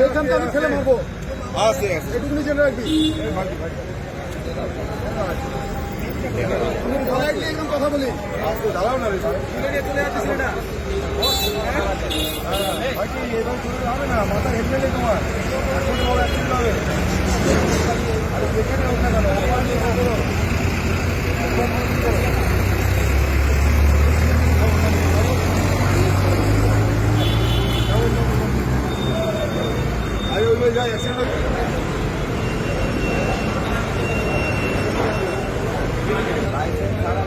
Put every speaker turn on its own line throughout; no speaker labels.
এইখানটা আমি ফেলে মারবো। এটুকুনি জেনে রাখবি। একদম কথা বলি। দাঁড়াও না রে, চলে যাচ্ছে সেটা। হবে না, মাথা হেঁটে নেই তোমার। এখন বড় অ্যাক্সিডেন্ট হবে। আরে দেখে নাও না কেন? আরে ওই যাই অ্যাক্সিডেন্ট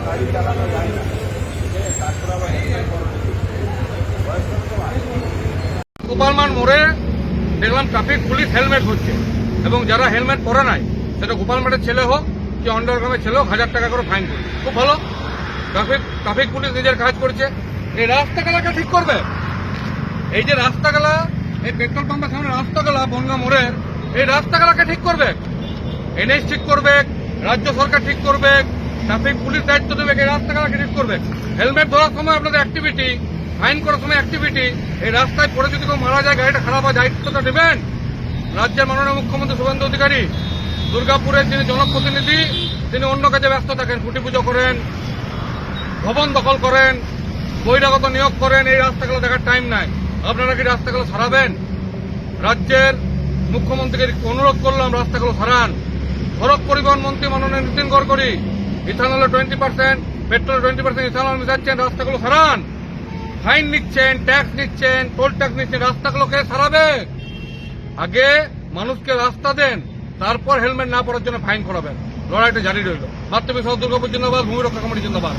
গাড়ি চালানো যায় না।
গোপালমান মোড়ে দেখলাম ট্রাফিক পুলিশ হেলমেট হচ্ছে, এবং যারা হেলমেট পরে নাই সেটা গোপালমানের ছেলে হোক কি অন্ডারগ্রামের ছেলে হোক 1000 টাকা করে ফাইন করছে। খুব ভালো, ট্রাফিক পুলিশ নিজের কাজ করছে। এই রাস্তাগুলাকে ঠিক করবে, এই যে রাস্তাগুলা, এই পেট্রোল পাম্পের সামনে রাস্তাগুলা বনগা মোড়ের, এই রাস্তাগুলাকে ঠিক করবে, এনএইচ ঠিক করবে, রাজ্য সরকার ঠিক করবে, ট্রাফিক পুলিশ দায়িত্ব দেবে, এই রাস্তাগুলাকে ঠিক করবে। হেলমেট ধরার সময় আপনাদের অ্যাক্টিভিটি, ফাইন করার সময় অ্যাক্টিভিটি, এই রাস্তায় পড়ে যদি কেউ মারা যায়, গাড়িটা খারাপ হয়, দায়িত্বটা নেবেন রাজ্যের মাননীয় মুখ্যমন্ত্রী শুভেন্দু অধিকারী। দুর্গাপুরের যিনি জনপ্রতিনিধি, তিনি অন্য কাজে ব্যস্ত থাকেন, খুঁটি পুজো করেন, ভবন দখল করেন, বহিরাগত নিয়োগ করেন, এই রাস্তাগুলো দেখার টাইম নাই। আপনারা কি রাস্তাগুলো সারাবেন? রাজ্যের মুখ্যমন্ত্রীকে অনুরোধ করলাম, রাস্তাগুলো সারান। সড়ক পরিবহন মন্ত্রী মাননীয় নীতিন গডকরি ইথানলে 20%, পেট্রোল 20% ইথানল মিশাচ্ছেন, রাস্তাগুলো সারান। ফাইন নিচ্ছেন, ট্যাক্স নিচ্ছেন, টোল ট্যাক্স নিচ্ছেন, রাস্তাগুলোকে সারাবে। আগে মানুষকে রাস্তা দেন, তারপর হেলমেট না পরার জন্য ফাইন করাবেন। লড়াইটা জারি রইল। মাতৃ সহ দুর্গাপুর জিন্দাবাদ, ভূমি রক্ষা কমিটি জিন্দাবাদ।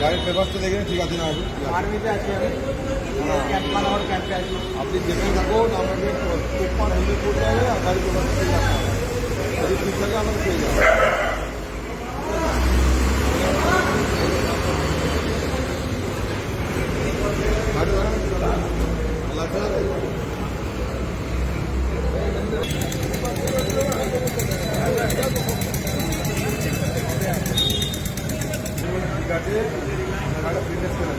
গাড়ির পেপারটা দেখে ঠিক আছে না? আর্মিতে আছি আমি, ক্যাম্পে আছি। আপনি যেখানে থাকুন, আমাকে পেপার হেলমেট করতে হবে আর গাড়ি পেপারটা ঠিক রাখতে হবে। যদি ঠিক থাকে আমাকে পেয়ে যাবে। গাড়ি ঠিক আছে, গাড়িটা ফিটনেস করে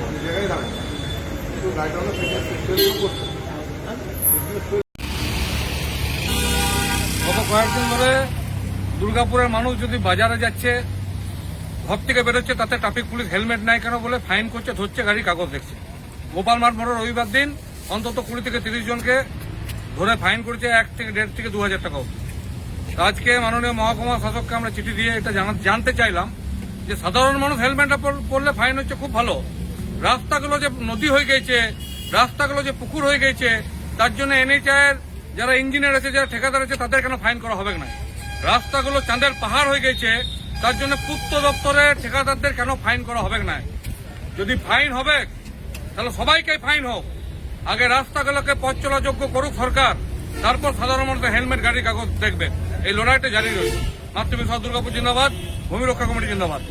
আপনি জায়গায় রাখেন, কিন্তু গাড়িটা হলো ফিটনেস করতে।
গত কয়েকদিন ধরে দুর্গাপুরের মানুষ যদি বাজারে যাচ্ছে, ঘর থেকে বেরোচ্ছে, তাতে ট্রাফিক পুলিশ হেলমেট নাই কেন বলে ফাইন করছে, ধরছে, গাড়ির কাগজ দেখছে। গোপালমাঠ মোড়ে রবিবার দিন অন্তত 20 থেকে 30 জনকে ধরে ফাইন করেছে 1 থেকে 1.5 থেকে 2000 টাকা অবধি। আজকে মাননীয় মহকুমা শাসককে আমরা চিঠি দিয়ে এটা জানতে চাইলাম যে সাধারণ মানুষ হেলমেটটা পরলে ফাইন হচ্ছে, খুব ভালো। রাস্তাগুলো যে নদী হয়ে গেছে, রাস্তাগুলো যে পুকুর হয়ে গেছে, তার জন্য এনএইচআইয়ের যারা ইঞ্জিনিয়ার আছে, যারা ঠিকাদার আছে, তাদের কেন ফাইন করা হবে না? রাস্তাগুলো চাঁদের পাহাড় হয়ে গেছে, তার জন্য পূর্ত দপ্তরের ঠিকাদারদের কেন ফাইন করা হবে না? যদি ফাইন হবে তাহলে সবাইকে ফাইন হোক। আগে রাস্তাগুলোকে পথ চলাযোগ্য করুক সরকার, তারপর সাধারণ মানুষ হেলমেট গাড়ির কাগজ দেখবে। এই লড়াইটা জারি রয়েছে। মাতৃভূমি সহ দুর্গাপুর জিন্দাবাদ, ভূমি রক্ষা কমিটি জিন্দাবাদ।